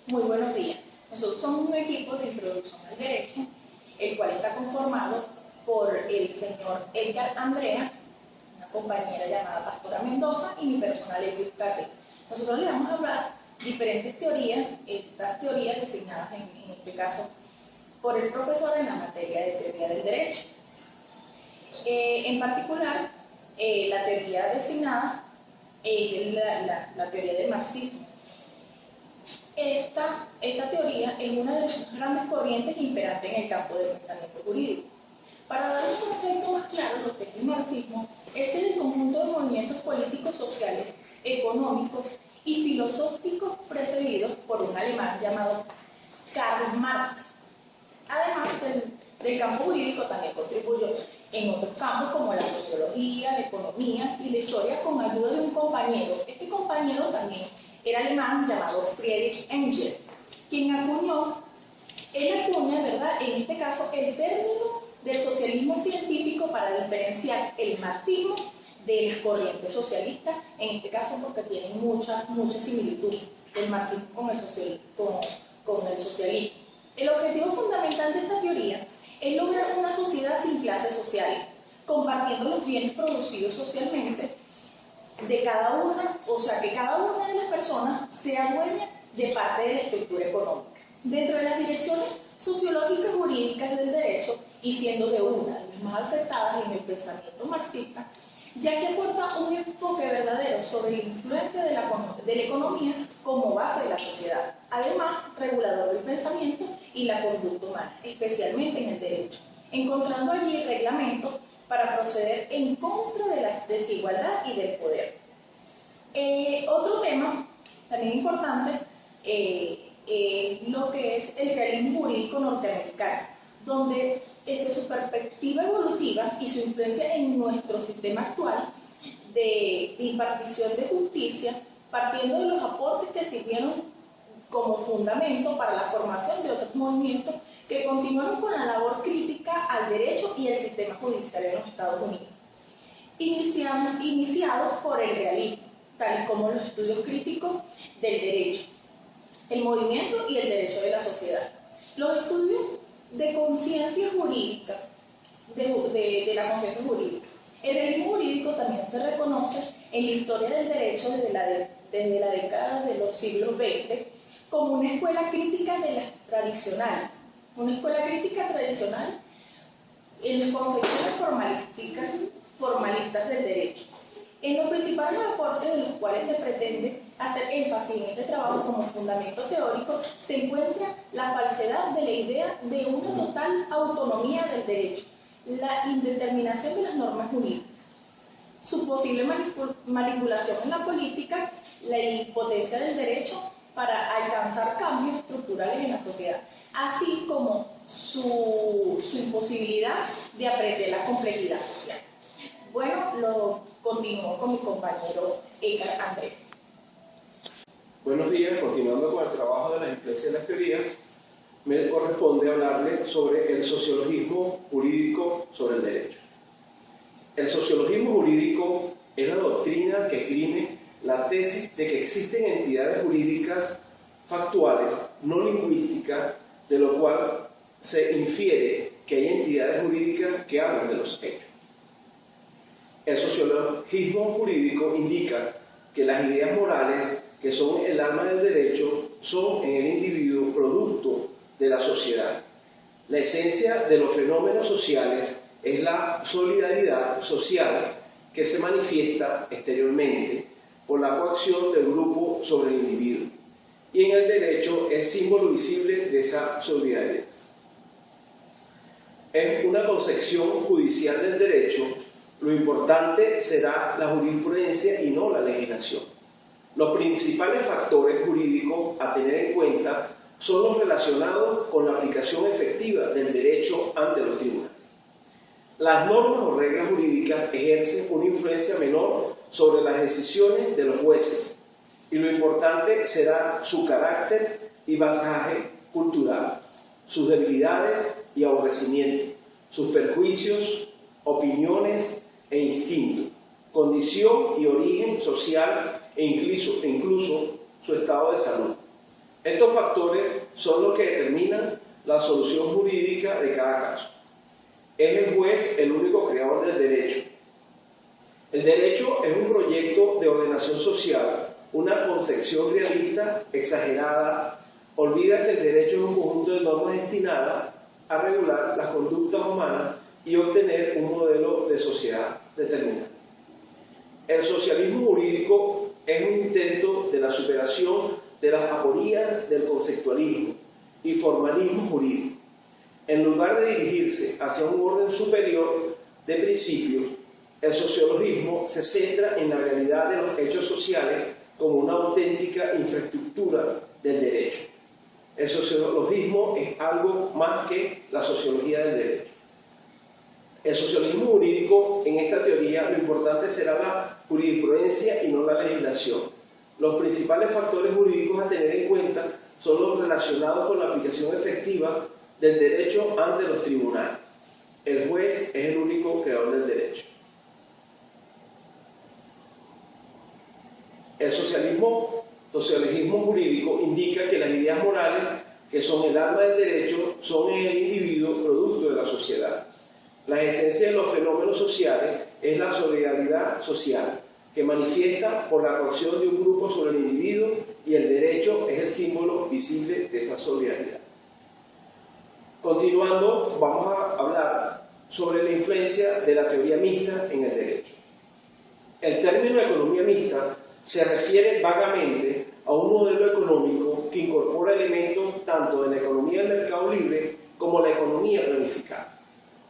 Muy buenos días. Nosotros somos un equipo de introducción al derecho, el cual está conformado por el señor Edgar Andrea, una compañera llamada Pastora Mendoza y mi personal Edwin Cate. Nosotros le vamos a hablar diferentes teorías, estas teorías designadas en este caso por el profesor en la materia de teoría del derecho. En particular, la teoría designada es la teoría del marxismo. Esta teoría es una de las grandes corrientes imperantes en el campo del pensamiento jurídico. Para dar un concepto más claro de lo que es el marxismo, este es el conjunto de movimientos políticos, sociales, económicos y filosóficos precedidos por un alemán llamado Karl Marx. Además del campo jurídico, también contribuyó en otros campos como la sociología, la economía y la historia con ayuda de un compañero. Este compañero también era alemán llamado Friedrich Engels, quien acuña, ¿verdad?, en este caso, el término del socialismo científico para diferenciar el marxismo de las corrientes socialistas, en este caso porque tienen mucha similitud del marxismo con el socialismo. El objetivo fundamental de esta teoría es lograr una sociedad sin clases sociales, compartiendo los bienes producidos socialmente de cada una, o sea, que cada una de las personas sea dueña de parte de la estructura económica. Dentro de las direcciones sociológicas jurídicas del derecho, y siendo de una de las más aceptadas en el pensamiento marxista, ya que aporta un enfoque verdadero sobre la influencia de la economía como base de la sociedad, además regulador del pensamiento y la conducta humana, especialmente en el derecho, encontrando allí reglamentos para proceder en contra de la desigualdad y del poder. Otro tema también importante es lo que es el realismo jurídico norteamericano, donde desde su perspectiva evolutiva y su influencia en nuestro sistema actual de impartición de justicia, partiendo de los aportes que sirvieron como fundamento para la formación de otros movimientos que continuaron con la labor crítica al derecho y el sistema judicial en los Estados Unidos, iniciados por el realismo, tales como los estudios críticos del derecho, el movimiento y el derecho de la sociedad. Los estudios de conciencia jurídica, de la conciencia jurídica. El realismo jurídico también se reconoce en la historia del derecho desde la década de los siglos XX como una escuela crítica de la tradicional. Una escuela crítica tradicional en las concepciones formalistas del derecho. En los principales aportes de los cuales se pretende hacer énfasis en este trabajo como fundamento teórico se encuentra la falsedad de la idea de una total autonomía del derecho, la indeterminación de las normas jurídicas, su posible manipulación en la política, la impotencia del derecho para alcanzar cambios estructurales en la sociedad, así como su imposibilidad de aprender la complejidad social. Bueno, lo continúo con mi compañero Edgar Andrea. Buenos días, continuando con el trabajo de las influencias de las teorías, me corresponde hablarles sobre el sociologismo jurídico sobre el derecho. El sociologismo jurídico es la doctrina que esgrime la tesis de que existen entidades jurídicas factuales, no lingüísticas, de lo cual se infiere que hay entidades jurídicas que hablan de los hechos. El sociologismo jurídico indica que las ideas morales, que son el alma del derecho, son en el individuo producto de la sociedad. La esencia de los fenómenos sociales es la solidaridad social que se manifiesta exteriormente por la coacción del grupo sobre el individuo. Y en el derecho es símbolo visible de esa solidaridad. En una concepción judicial del derecho, lo importante será la jurisprudencia y no la legislación. Los principales factores jurídicos a tener en cuenta son los relacionados con la aplicación efectiva del derecho ante los tribunales. Las normas o reglas jurídicas ejercen una influencia menor sobre las decisiones de los jueces, y lo importante será su carácter y bagaje cultural, sus debilidades y aborrecimientos, sus perjuicios, opiniones e instintos, condición y origen social e incluso su estado de salud. Estos factores son los que determinan la solución jurídica de cada caso. Es el juez el único creador del derecho. El derecho es un proyecto de ordenación social, una concepción realista exagerada. Olvida que el derecho es un conjunto de normas destinadas a regular las conductas humanas y obtener un modelo de sociedad determinado. El socialismo jurídico es un intento de la superación de las aporías del conceptualismo y formalismo jurídico. En lugar de dirigirse hacia un orden superior de principios, el sociologismo se centra en la realidad de los hechos sociales como una auténtica infraestructura del derecho. El sociologismo es algo más que la sociología del derecho. El sociologismo jurídico, en esta teoría, lo importante será la jurisprudencia y no la legislación. Los principales factores jurídicos a tener en cuenta son los relacionados con la aplicación efectiva del derecho ante los tribunales. El juez es el único creador del derecho. El sociologismo jurídico indica que las ideas morales, que son el alma del derecho, son en el individuo producto de la sociedad. La esencia de los fenómenos sociales es la solidaridad social, que manifiesta por la coacción de un grupo sobre el individuo, y el derecho es el símbolo visible de esa solidaridad. Continuando, vamos a hablar sobre la influencia de la teoría mixta en el derecho. El término economía mixta se refiere vagamente a un modelo económico que incorpora elementos tanto de la economía del mercado libre como la economía planificada,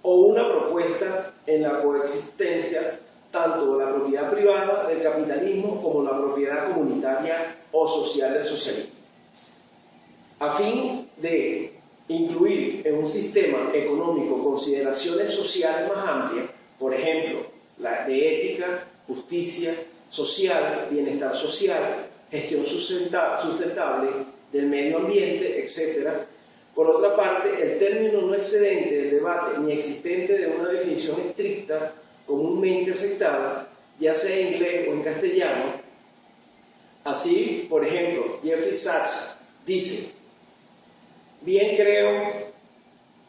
o una propuesta en la coexistencia tanto de la propiedad privada del capitalismo como la propiedad comunitaria o social del socialismo. A fin de incluir en un sistema económico consideraciones sociales más amplias, por ejemplo, la de ética, justicia social, bienestar social, gestión sustentable del medio ambiente, etc. Por otra parte, el término no excedente del debate ni existente de una definición estricta comúnmente aceptada, ya sea en inglés o en castellano. Así, por ejemplo, Jeffrey Sachs dice: bien creo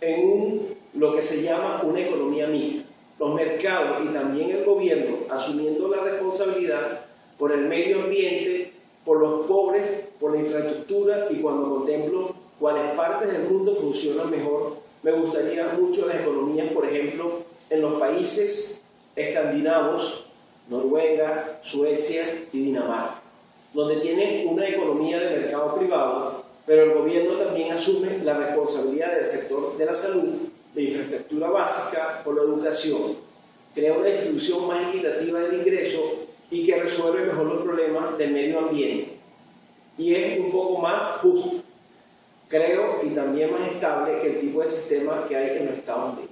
en lo que se llama una economía mixta. Los mercados y también el gobierno, asumiendo la responsabilidad por el medio ambiente, por los pobres, por la infraestructura, y cuando contemplo cuáles partes del mundo funcionan mejor, me gustaría mucho las economías, por ejemplo, en los países escandinavos, Noruega, Suecia y Dinamarca, donde tienen una economía de mercado privado, pero el gobierno también asume la responsabilidad del sector de la salud, de infraestructura básica o la educación, crea una distribución más equitativa del ingreso y que resuelve mejor los problemas del medio ambiente. Y es un poco más justo, creo, y también más estable que el tipo de sistema que hay en los Estados Unidos,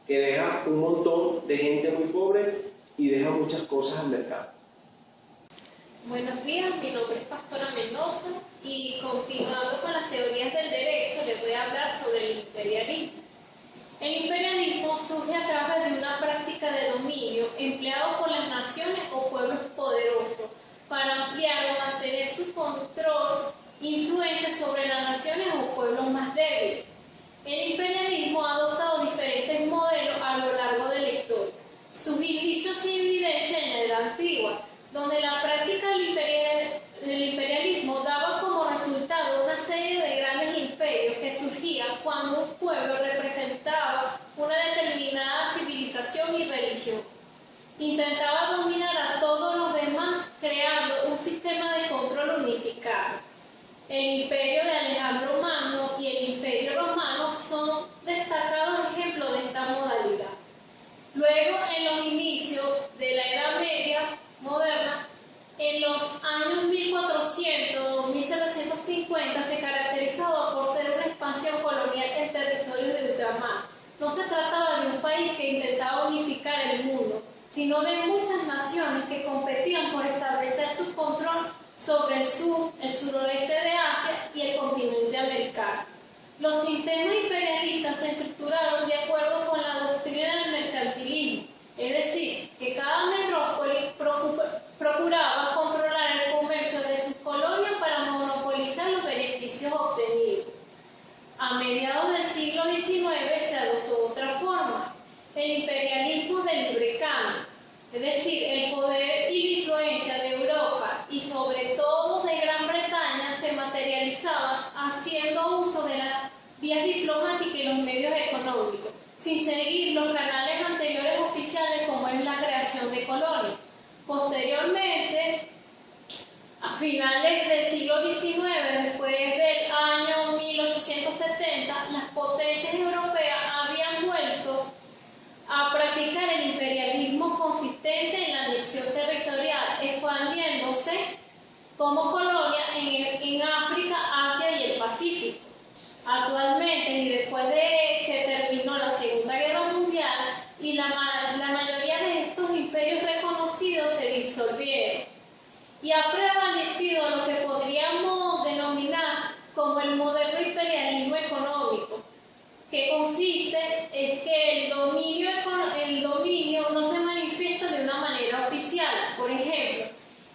que deja un montón de gente muy pobre y deja muchas cosas al mercado. Buenos días, mi nombre es Pastora Mendoza y continuando con las teorías del derecho les voy a hablar sobre el imperialismo. El imperialismo surge a través de una práctica de dominio empleado por las naciones o pueblos poderosos para ampliar o mantener su control e influencia sobre las naciones o pueblos más débiles. El imperialismo ha adoptado diferentes modelos a lo largo de la historia. Sus indicios se evidencian en la Edad Antigua, donde la práctica del imperialismo daba como resultado una serie de grandes imperios que surgían cuando un pueblo representaba una determinada civilización y religión. Intentaba dominar a todos los demás creando un sistema de control unificado. El imperio de Alejandro Magno y el imperio romano son destacados ejemplos de esta modalidad. Luego, en los inicios de la Edad Media moderna, en los años 1400-1750 se caracterizaba por ser una expansión colonial en territorios de ultramar. No se trataba de un país que intentaba unificar el mundo, sino de muchas naciones que competían por establecer su control sobre el sur, el suroeste de Asia y el continente americano. Los sistemas imperialistas se estructuraron de acuerdo con la doctrina del mercantilismo, es decir, que cada metrópoli procuraba controlar el comercio de sus colonias para monopolizar los beneficios A mediados del siglo XIX se adoptó otra forma, el imperialismo del libre cambio, es decir, el poder y la influencia de Europa y sobre todo de Gran Bretaña se materializaban haciendo uso de las vías diplomáticas y los medios económicos, sin seguir los canales anteriores oficiales como es la creación de colonias. Posteriormente, a finales del siglo XIX, después del año 1870, las potencias europeas habían vuelto a practicar el imperialismo consistente en la anexión territorial, expandiéndose como colonia en África, Asia y el Pacífico. Actualmente, y después de que terminó la Segunda Guerra Mundial, y la mayoría de estos imperios reconocidos se disolvieron, y ha prevalecido lo que podríamos denominar como el moderno imperialismo económico, que consiste en que el dominio no se manifiesta de una manera oficial. Por ejemplo,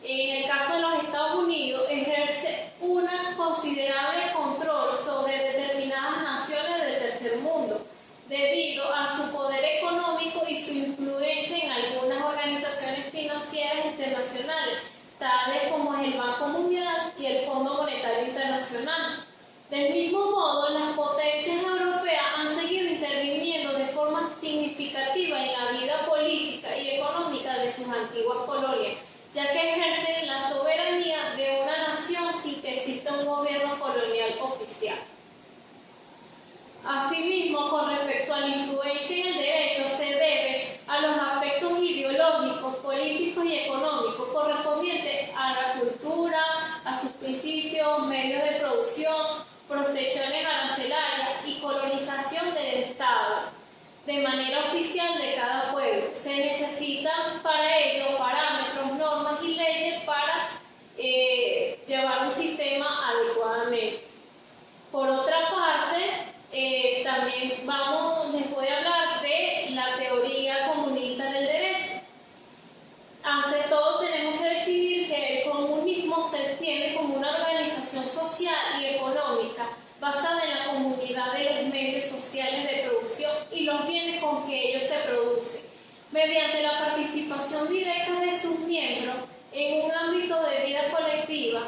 en el caso de los Estados Unidos, ejerce un considerable control sobre determinadas naciones del tercer mundo, debido a su poder económico y su influencia en algunas organizaciones financieras internacionales, tales como es el Banco Mundial y el Fondo Monetario Internacional. Del mismo modo, las potencias europeas han seguido interviniendo de forma significativa en la vida política y económica de sus antiguas colonias, ya que ejercen la soberanía de una nación sin que exista un gobierno colonial oficial. Asimismo, con respecto a la influencia en el derecho, se debe a los aspectos ideológicos, políticos y económicos correspondientes a la cultura, a sus principios, medios de producción, protecciones arancelarias y colonización del Estado de manera oficial de cada pueblo. Se necesitan para ello parámetros, normas y leyes para llevar un sistema adecuadamente. Por otra parte, también les voy a hablar de la teoría comunista del derecho. Ante todo, tenemos que definir que el comunismo se entiende como una organización social y económica basada en la comunidad de los medios sociales de producción y los bienes con que ellos se producen, mediante la participación directa de sus miembros en un ámbito de vida colectiva.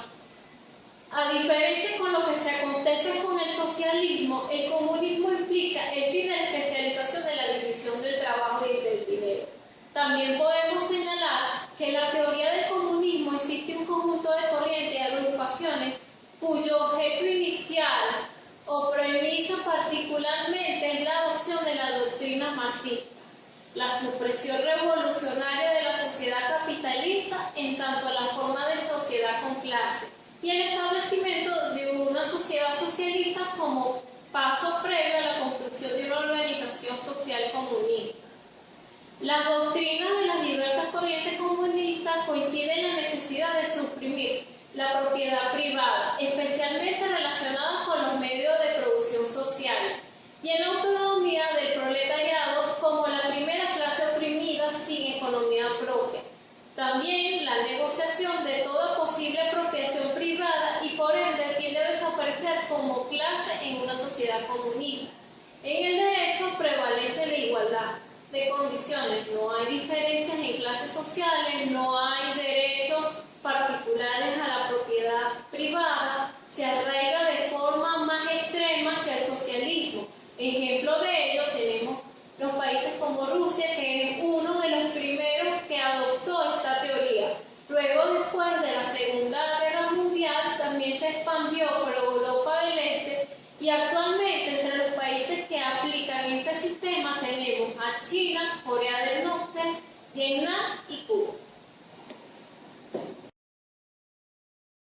A diferencia con lo que se acontece con el socialismo, el comunismo implica el fin de la especialización de la división del trabajo y del dinero. También podemos señalar que en la teoría del comunismo existe un conjunto de corrientes y agrupaciones cuyo objeto inicial o premisa particularmente es la adopción de la doctrina marxista, la supresión revolucionaria de la sociedad capitalista en tanto a la forma de sociedad con clase, y el establecimiento de una sociedad socialista como paso previo a la construcción de una organización social comunista. Las doctrinas de las diversas corrientes comunistas coinciden en la necesidad de suprimir la propiedad privada, especialmente relacionada con los medios de producción social, y en la autonomía del proletariado como la primera clase oprimida sin economía propia. También la negociación de toda posible apropiación privada y por ende tiende a desaparecer como clase en una sociedad comunista. En el derecho prevalece la igualdad de condiciones, no hay diferencias en clases sociales, no hay derechos particulares a la propiedad privada, se arraiga de forma más extrema que el socialismo. Ejemplo de ello tenemos los países como Rusia, que es uno de los primeros que adoptó esta teoría. Luego, después de la Segunda Guerra Mundial, también se expandió por Europa del Este, y actualmente entre los países que aplican este sistema tenemos a China, Corea del Norte, Vietnam